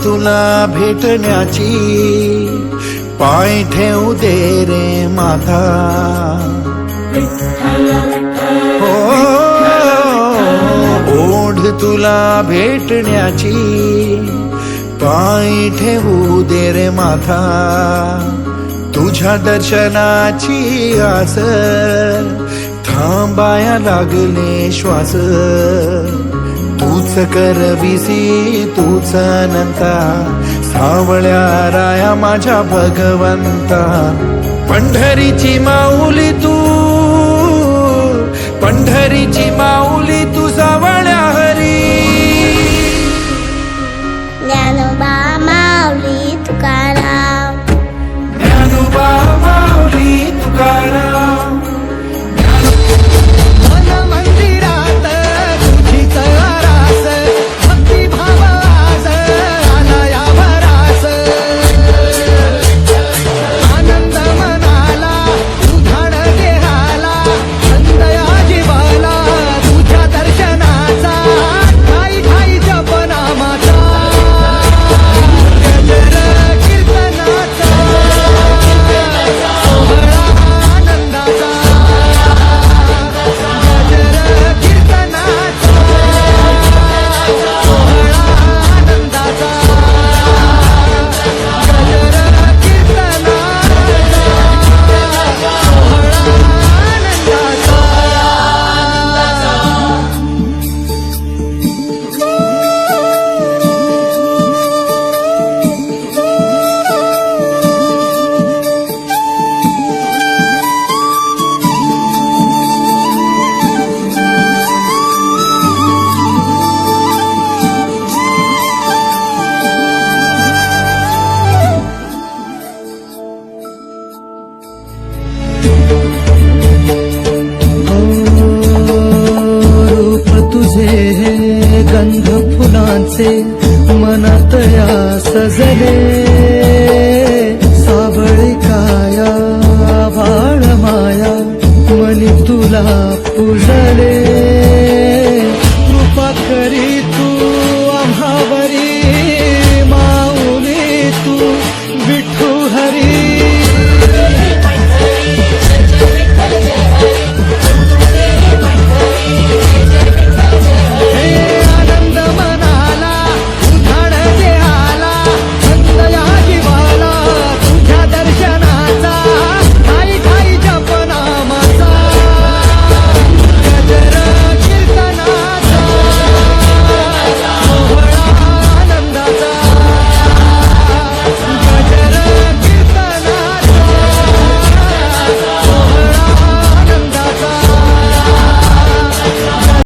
तुला भेटण्याची पाय ठेवू दे रे माता हो ओढ तुला भेटण्याची पाय ठेवू दे रे माता तुझ्या दर्शनाची आस थांबाया लागले श्वास तूच करविसी तूच अनंता सावळ्या राया माझ्या भगवंता पंढरीची माऊली तू पंढरीची माऊली तू सावळ्या हरी ज्ञानोबा माऊली तुकाराम ज्ञानोबा माऊली तुकाराम गंध फुलांचे मनात या सजले सावळी काया बाळ माया मनी तुला पूजले कृपा करी तू